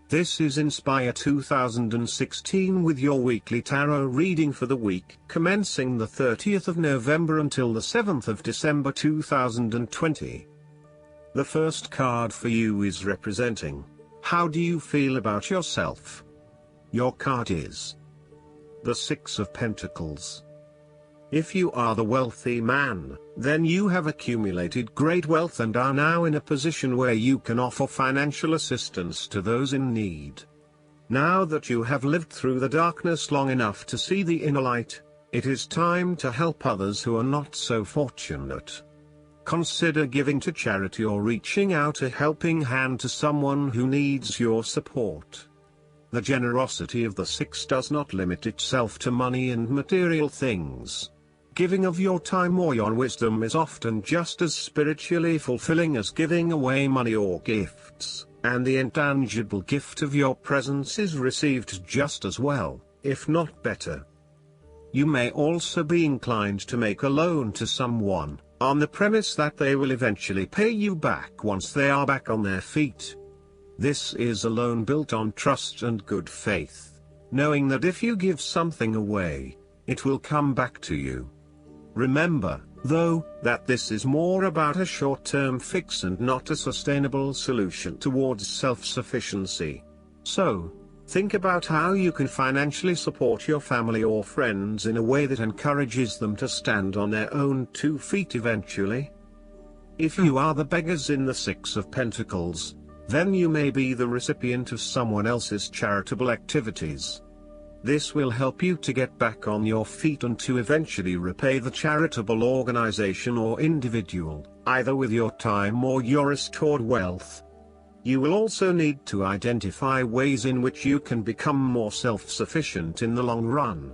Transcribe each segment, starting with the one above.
This is Inspire 2016 with your weekly tarot reading for the week commencing the 30th of November until the 7th of December 2020. The first card for you is representing, how do you feel about yourself? Your card is the Six of Pentacles. If you are the wealthy man, then you have accumulated great wealth and are now in a position where you can offer financial assistance to those in need. Now that you have lived through the darkness long enough to see the inner light, it is time to help others who are not so fortunate. Consider giving to charity or reaching out a helping hand to someone who needs your support. The generosity of the Six does not limit itself to money and material things. Giving of your time or your wisdom is often just as spiritually fulfilling as giving away money or gifts, and the intangible gift of your presence is received just as well, if not better. You may also be inclined to make a loan to someone, on the premise that they will eventually pay you back once they are back on their feet. This is a loan built on trust and good faith, knowing that if you give something away, it will come back to you. Remember, though, that this is more about a short-term fix and not a sustainable solution towards self-sufficiency. So, think about how you can financially support your family or friends in a way that encourages them to stand on their own 2 feet eventually. If you are the beggars in the Six of Pentacles, then you may be the recipient of someone else's charitable activities. This will help you to get back on your feet and to eventually repay the charitable organization or individual, either with your time or your restored wealth. You will also need to identify ways in which you can become more self-sufficient in the long run.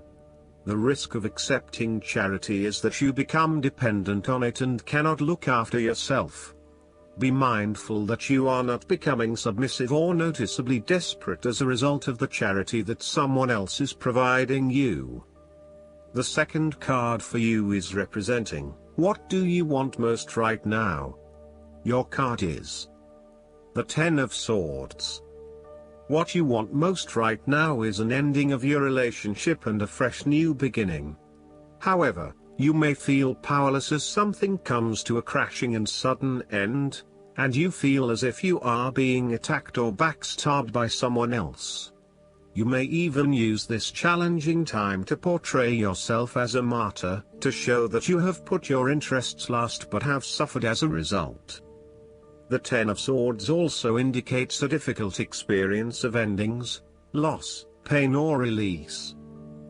The risk of accepting charity is that you become dependent on it and cannot look after yourself. Be mindful that you are not becoming submissive or noticeably desperate as a result of the charity that someone else is providing you. The second card for you is representing, what do you want most right now? Your card is the Ten of Swords. What you want most right now is an ending of your relationship and a fresh new beginning. However, you may feel powerless as something comes to a crashing and sudden end, and you feel as if you are being attacked or backstabbed by someone else. You may even use this challenging time to portray yourself as a martyr, to show that you have put your interests last but have suffered as a result. The Ten of Swords also indicates a difficult experience of endings, loss, pain or release.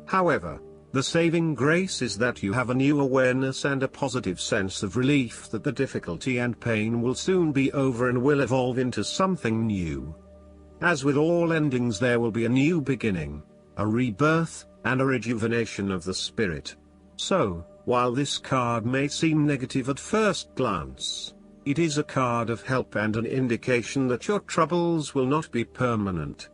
However, the saving grace is that you have a new awareness and a positive sense of relief that the difficulty and pain will soon be over and will evolve into something new. As with all endings, there will be a new beginning, a rebirth, and a rejuvenation of the spirit. So, while this card may seem negative at first glance, it is a card of help and an indication that your troubles will not be permanent.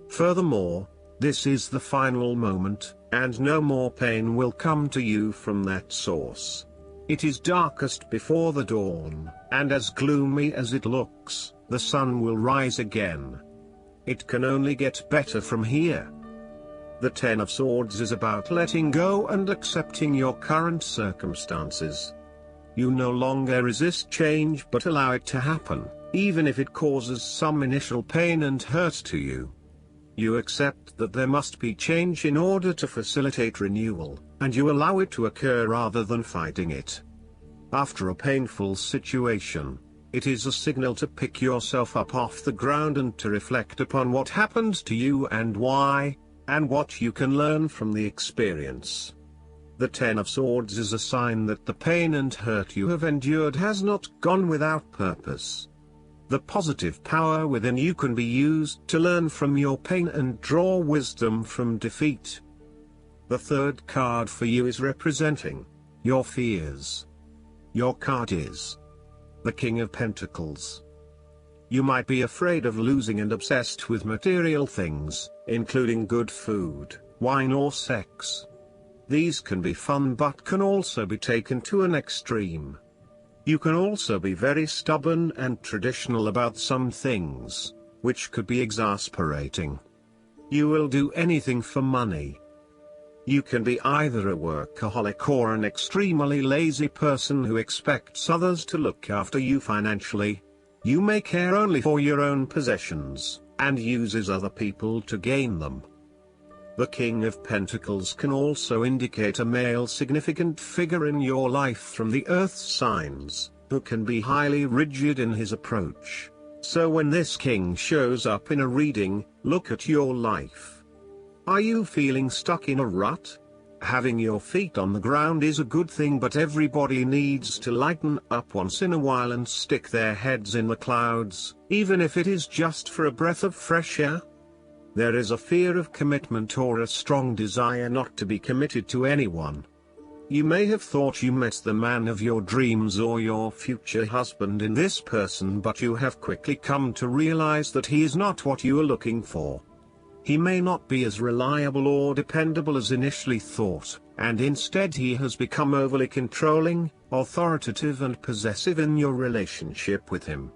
Furthermore, this is the final moment, and no more pain will come to you from that source. It is darkest before the dawn, and as gloomy as it looks, the sun will rise again. It can only get better from here. The Ten of Swords is about letting go and accepting your current circumstances. You no longer resist change but allow it to happen, even if it causes some initial pain and hurt to you. You accept that there must be change in order to facilitate renewal, and you allow it to occur rather than fighting it. After a painful situation, it is a signal to pick yourself up off the ground and to reflect upon what happened to you and why, and what you can learn from the experience. The Ten of Swords is a sign that the pain and hurt you have endured has not gone without purpose. The positive power within you can be used to learn from your pain and draw wisdom from defeat. The third card for you is representing your fears. Your card is the King of Pentacles. You might be afraid of losing and obsessed with material things, including good food, wine or sex. These can be fun but can also be taken to an extreme. You can also be very stubborn and traditional about some things, which could be exasperating. You will do anything for money. You can be either a workaholic or an extremely lazy person who expects others to look after you financially. You may care only for your own possessions, and uses other people to gain them. The King of Pentacles can also indicate a male significant figure in your life from the earth signs, who can be highly rigid in his approach. So when this king shows up in a reading, look at your life. Are you feeling stuck in a rut? Having your feet on the ground is a good thing, but everybody needs to lighten up once in a while and stick their heads in the clouds, even if it is just for a breath of fresh air. There is a fear of commitment or a strong desire not to be committed to anyone. You may have thought you met the man of your dreams or your future husband in this person, but you have quickly come to realize that he is not what you are looking for. He may not be as reliable or dependable as initially thought, and instead he has become overly controlling, authoritative and possessive in your relationship with him.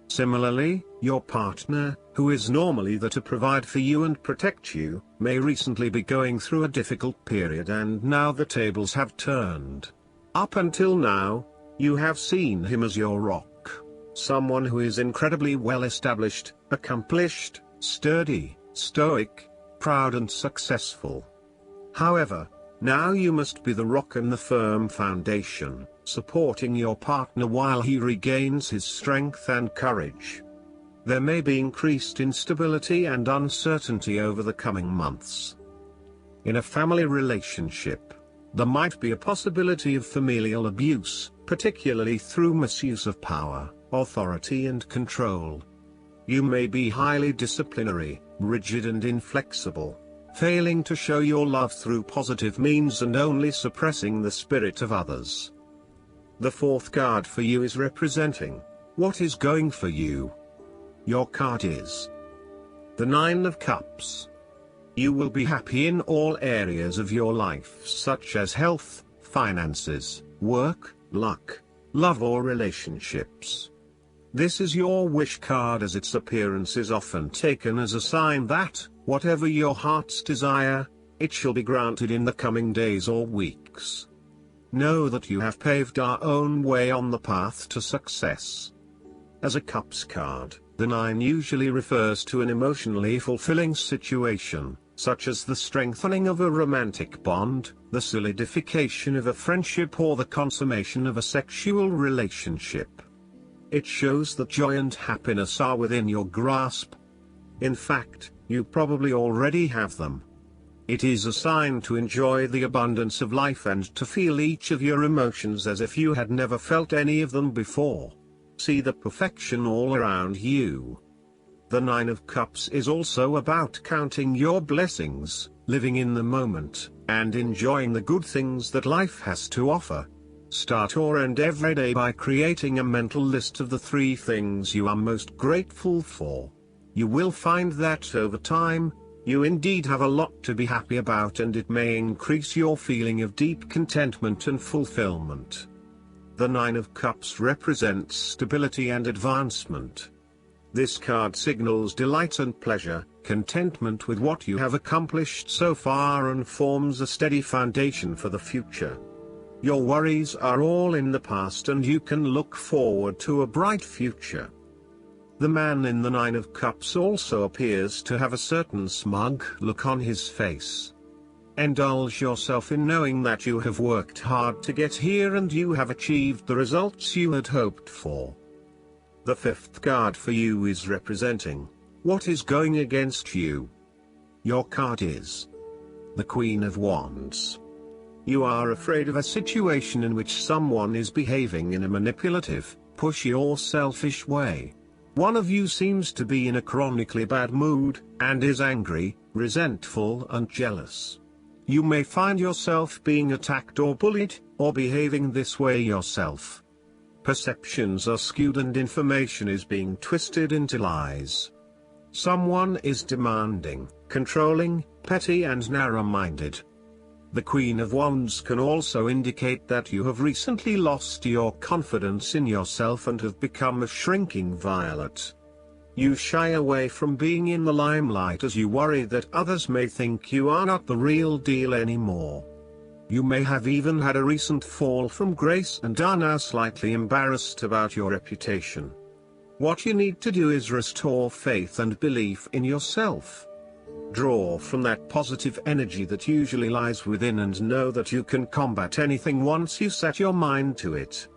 Similarly, your partner, who is normally there to provide for you and protect you, may recently be going through a difficult period, and now the tables have turned. Up until now, you have seen him as your rock. Someone who is incredibly well established, accomplished, sturdy, stoic, proud and successful. However, now you must be the rock and the firm foundation, supporting your partner while he regains his strength and courage. There may be increased instability and uncertainty over the coming months. In a family relationship, there might be a possibility of familial abuse, particularly through misuse of power, authority and control. You may be highly disciplinary, rigid and inflexible, failing to show your love through positive means and only suppressing the spirit of others. The fourth card for you is representing what is going for you. Your card is the Nine of Cups. You will be happy in all areas of your life, such as health, finances, work, luck, love or relationships. This is your wish card, as its appearance is often taken as a sign that, whatever your heart's desire, it shall be granted in the coming days or weeks. Know that you have paved our own way on the path to success. As a Cups card, the 9 usually refers to an emotionally fulfilling situation, such as the strengthening of a romantic bond, the solidification of a friendship or the consummation of a sexual relationship. It shows that joy and happiness are within your grasp. In fact, you probably already have them. It is a sign to enjoy the abundance of life and to feel each of your emotions as if you had never felt any of them before. See the perfection all around you. The 9 of Cups is also about counting your blessings, living in the moment, and enjoying the good things that life has to offer. Start or end every day by creating a mental list of the 3 things you are most grateful for. You will find that over time, you indeed have a lot to be happy about, and it may increase your feeling of deep contentment and fulfillment. The 9 of Cups represents stability and advancement. This card signals delight and pleasure, contentment with what you have accomplished so far, and forms a steady foundation for the future. Your worries are all in the past and you can look forward to a bright future. The man in the 9 of Cups also appears to have a certain smug look on his face. Indulge yourself in knowing that you have worked hard to get here and you have achieved the results you had hoped for. The 5th card for you is representing what is going against you. Your card is the Queen of Wands. You are afraid of a situation in which someone is behaving in a manipulative, pushy or selfish way. One of you seems to be in a chronically bad mood, and is angry, resentful and jealous. You may find yourself being attacked or bullied, or behaving this way yourself. Perceptions are skewed and information is being twisted into lies. Someone is demanding, controlling, petty and narrow-minded. The Queen of Wands can also indicate that you have recently lost your confidence in yourself and have become a shrinking violet. You shy away from being in the limelight as you worry that others may think you are not the real deal anymore. You may have even had a recent fall from grace and are now slightly embarrassed about your reputation. What you need to do is restore faith and belief in yourself. Draw from that positive energy that usually lies within and know that you can combat anything once you set your mind to it.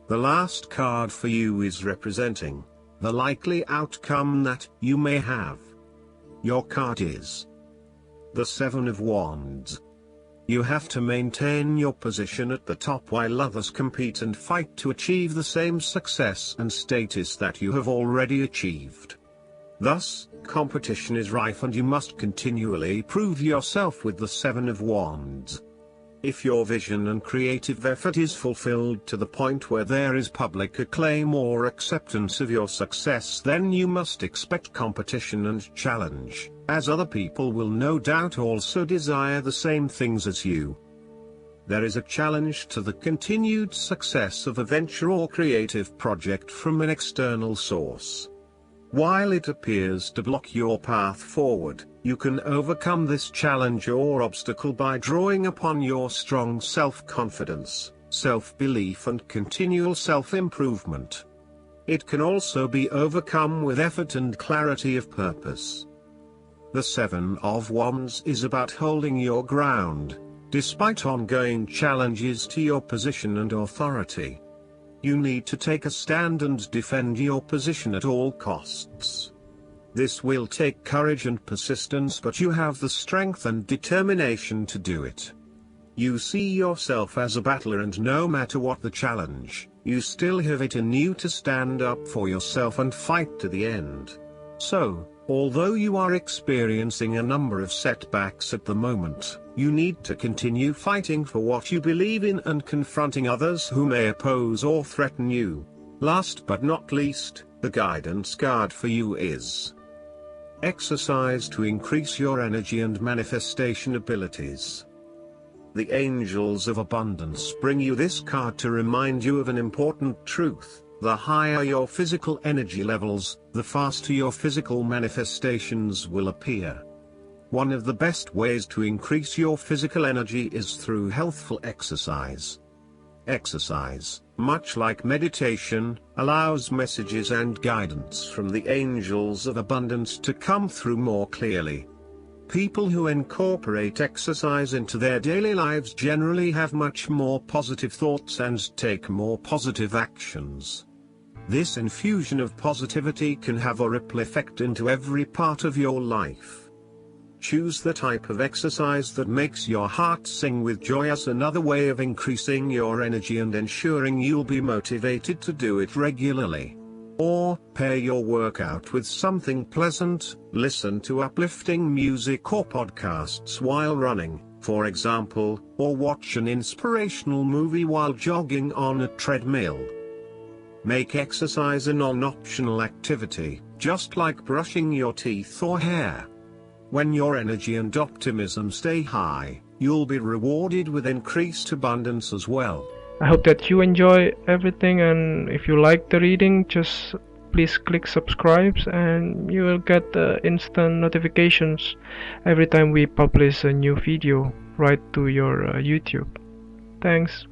The last card for you is representing the likely outcome that you may have. Your card is the Seven of Wands. You have to maintain your position at the top while others compete and fight to achieve the same success and status that you have already achieved. Thus, competition is rife and you must continually prove yourself with the Seven of Wands. If your vision and creative effort is fulfilled to the point where there is public acclaim or acceptance of your success, then you must expect competition and challenge, as other people will no doubt also desire the same things as you. There is a challenge to the continued success of a venture or creative project from an external source. While it appears to block your path forward, you can overcome this challenge or obstacle by drawing upon your strong self-confidence, self-belief and continual self-improvement. It can also be overcome with effort and clarity of purpose. The Seven of Wands is about holding your ground, despite ongoing challenges to your position and authority. You need to take a stand and defend your position at all costs. This will take courage and persistence, but you have the strength and determination to do it. You see yourself as a battler, and no matter what the challenge, you still have it in you to stand up for yourself and fight to the end. So, although you are experiencing a number of setbacks at the moment, you need to continue fighting for what you believe in and confronting others who may oppose or threaten you. Last but not least, the guidance card for you is exercise to increase your energy and manifestation abilities. The angels of abundance bring you this card to remind you of an important truth: the higher your physical energy levels, the faster your physical manifestations will appear. One of the best ways to increase your physical energy is through healthful exercise. Exercise, much like meditation, allows messages and guidance from the angels of abundance to come through more clearly. People who incorporate exercise into their daily lives generally have much more positive thoughts and take more positive actions. This infusion of positivity can have a ripple effect into every part of your life. Choose the type of exercise that makes your heart sing with joy as another way of increasing your energy and ensuring you'll be motivated to do it regularly. Or, pair your workout with something pleasant. Listen to uplifting music or podcasts while running, for example, or watch an inspirational movie while jogging on a treadmill. Make exercise a non-optional activity, just like brushing your teeth or hair. When your energy and optimism stay high, you'll be rewarded with increased abundance as well. I hope that you enjoy everything, and if you like the reading, just please click subscribe and you will get instant notifications every time we publish a new video right to your YouTube. Thanks.